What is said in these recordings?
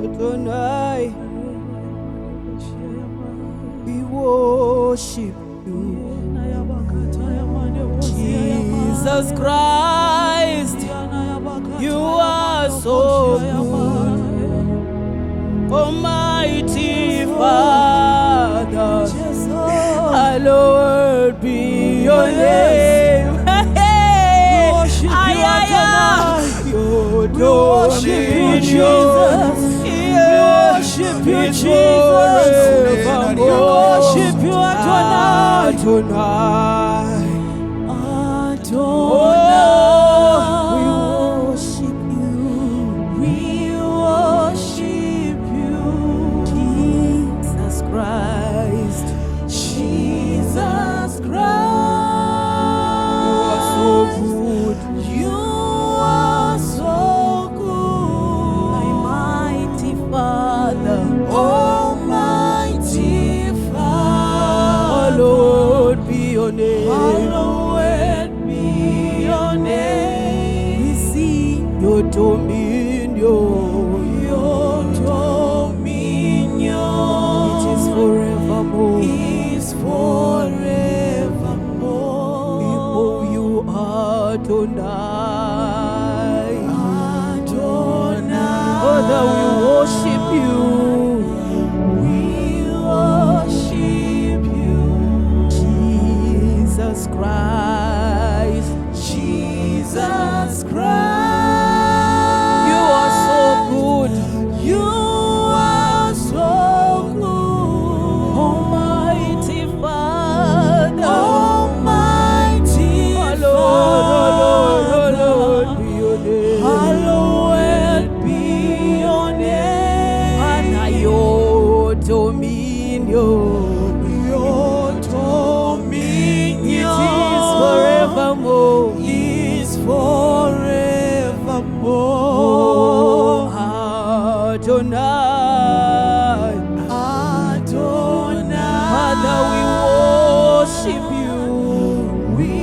Adonai, we worship you. Jesus Christ, you are so good. Almighty Father, hallowed be your name. We worship you, Jesus. We worship you, Jesus. We worship you, Adonai. Adonai. We worship you. We worship you, Jesus Christ. Jesus Christ. You are so good. You are so good, my mighty Father, Almighty Father. Hallowed be your name. Hallowed be your name. We see your dominion. Your dominion. It is forevermore. Is forevermore. We owe you Adonai. Adonai. Father, we worship you. We worship you, Jesus Christ. Jesus Christ. You are so good. You are so good, Almighty Father. Almighty Hallowed be your name. Hallowed be your name. And your dominion. Your dominion It is forevermore. is forevermore. Oh, Adonai. Adonai. Father, we worship you. We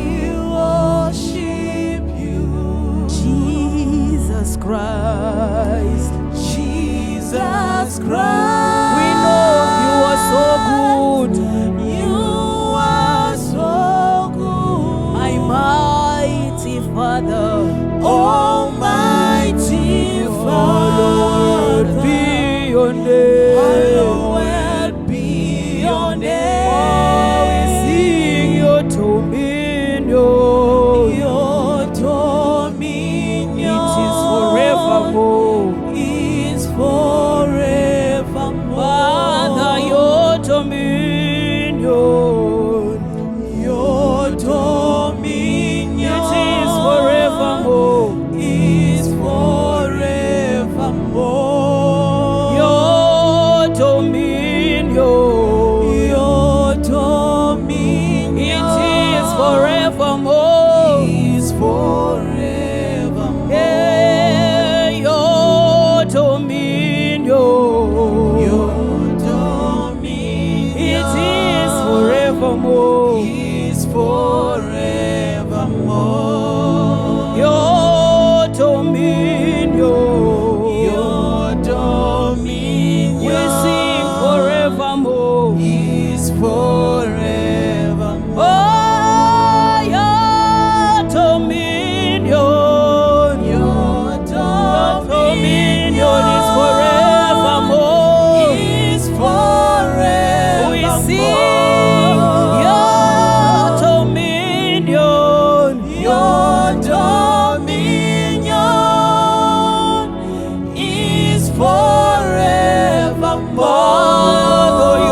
worship you, Jesus Christ. Jesus Christ. We know you are so good. You are so good, My mighty Father. Almighty Hallowed Father. be your name. Hallowed be your name. Oh, we sing your dominion. Your dominion It is forevermore. is forevermore. Father, your dominion. Your dominion It is forevermore. is forevermore. Your dominion. Your dominion It is forevermore. is forevermore. Yeah, your dominion. Your dominion It is forevermore. is forevermore. Your dominion. Your dominion We sing forevermore. is forevermore. Oh, your dominion. Your Dominion is forevermore. is forevermore. We sing your dominion. Your dominion is forevermore.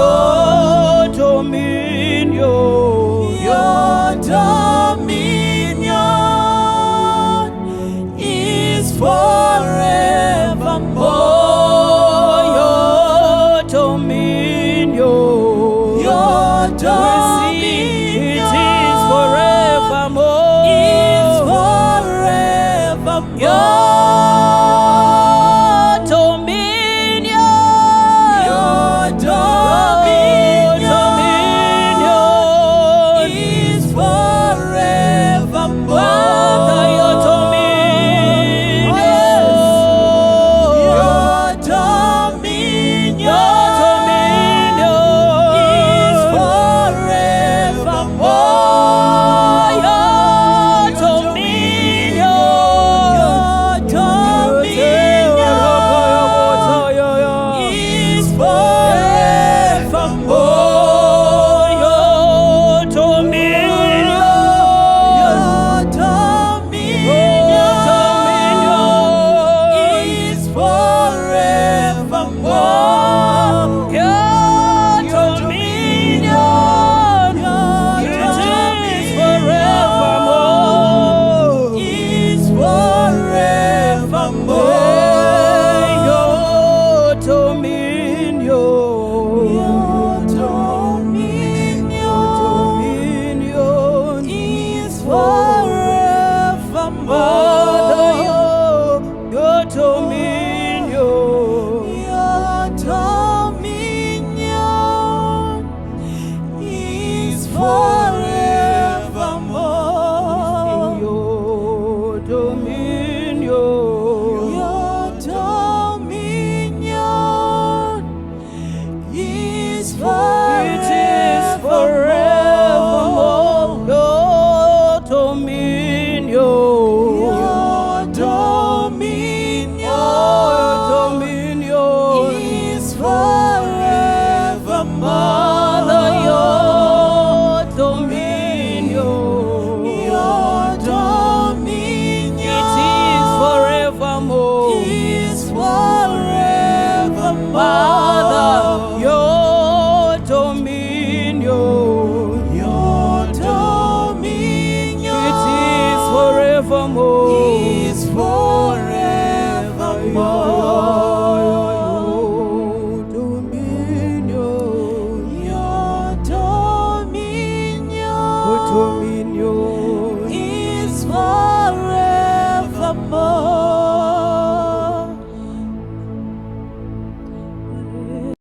Your dominion. Your dominion is forevermore. Your dominion. Your We sing dominion it is forevermore. is forevermore. Your dominion. Your dominion is forevermore. Father, your dominion. Your dominion Father, your dominion, Your dominion it is forevermore. is forevermore. Dominion, Your dominion